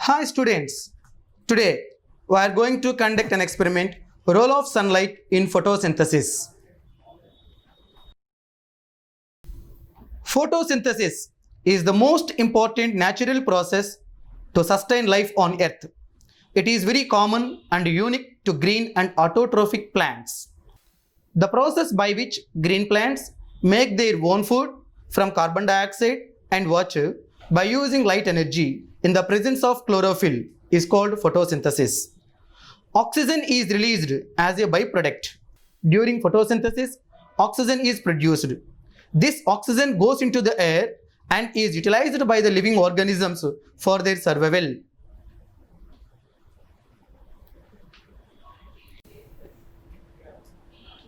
Hi students, today we are going to conduct an experiment, role of sunlight in photosynthesis. Photosynthesis is the most important natural process to sustain life on earth. It is very common and unique to green and autotrophic plants. The process by which green plants make their own food from carbon dioxide and water by using light energy in the presence of chlorophyll is called photosynthesis. Oxygen is released as a byproduct. During photosynthesis, oxygen is produced. This oxygen goes into the air and is utilized by the living organisms for their survival.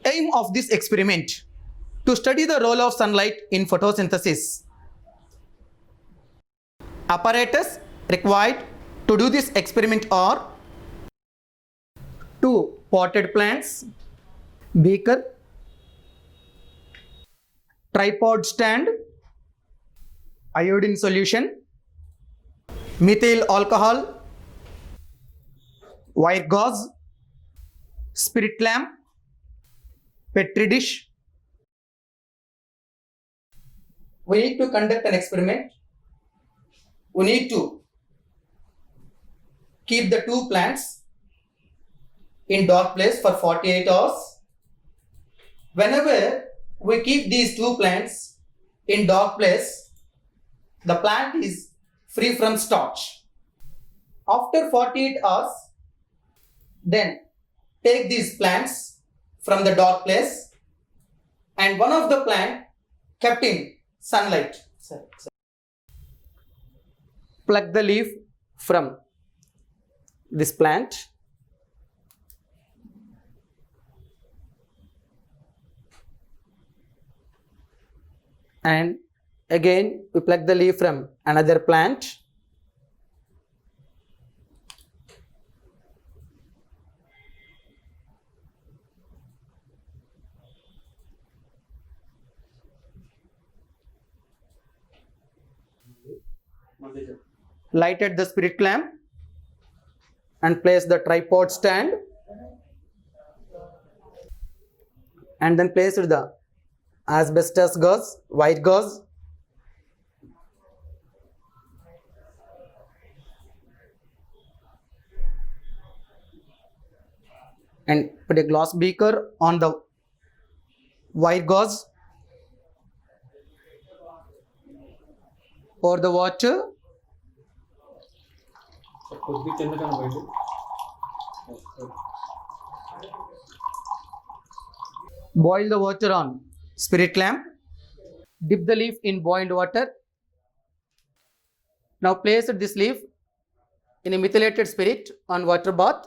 Aim of this experiment to study the role of sunlight in photosynthesis. Apparatus required to do this experiment are 2 potted plants, beaker, tripod stand, iodine solution, methyl alcohol, wire gauze, spirit lamp, petri dish. We need to conduct an experiment. We need to keep the 2 plants in dark place for 48 hours. Whenever we keep these 2 plants in dark place, the plant is free from starch. After 48 hours, then take these plants from the dark place and one of the plant kept in sunlight. Pluck the leaf from this plant and again we pluck the leaf from another plant. Lighted the spirit lamp and place the tripod stand and then placed the asbestos gauze, white gauze, and put a glass beaker on the white gauze, pour the water, boil the water on spirit lamp, dip the leaf in boiled water. Now place this leaf in a methylated spirit on water bath.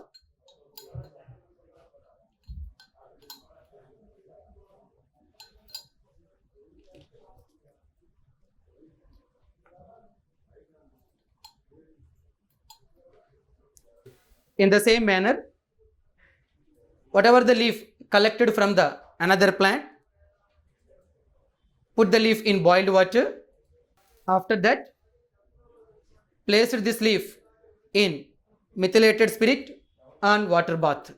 In the same manner, whatever the leaf collected from the another plant, put the leaf in boiled water. After that, place this leaf in methylated spirit on water bath.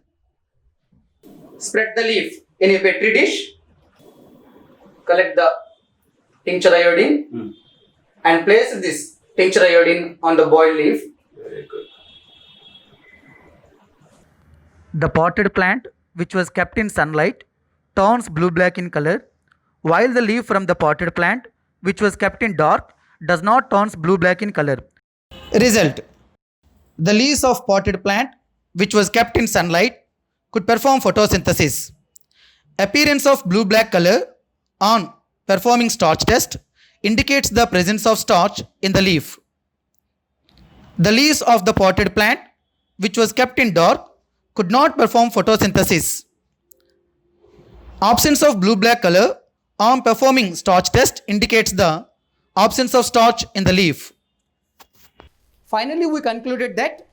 Spread the leaf in a petri dish. Collect the tincture iodine and place this tincture iodine on the boiled leaf. Very good. The potted plant, which was kept in sunlight, turns blue-black in color, while the leaf from the potted plant, which was kept in dark, does not turn blue-black in color. Result: the leaves of potted plant, which was kept in sunlight, could perform photosynthesis. Appearance of blue-black color on performing starch test indicates the presence of starch in the leaf. The leaves of the potted plant, which was kept in dark, could not perform photosynthesis. Absence of blue-black color on performing starch test indicates the absence of starch in the leaf. Finally, we concluded that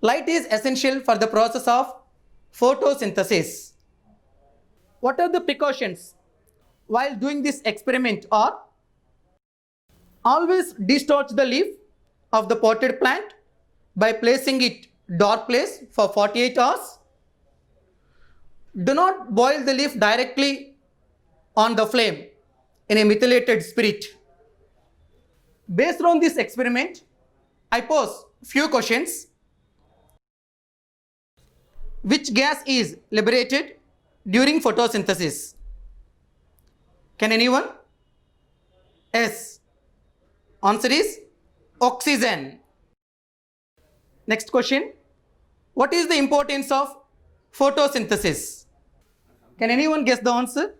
light is essential for the process of photosynthesis. What are the precautions while doing this experiment? Are always discharge the leaf of the potted plant by placing it dark place for 48 hours. Do not boil the leaf directly on the flame in a methylated spirit. Based on this experiment, I pose few questions. Which gas is liberated during photosynthesis? Can anyone? Yes. Answer is oxygen. Next question. What is the importance of photosynthesis? Can anyone guess the answer?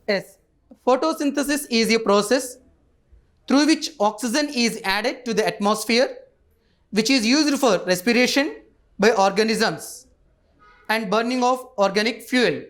Yes. Photosynthesis is a process through which oxygen is added to the atmosphere, which is used for respiration by organisms and burning of organic fuel.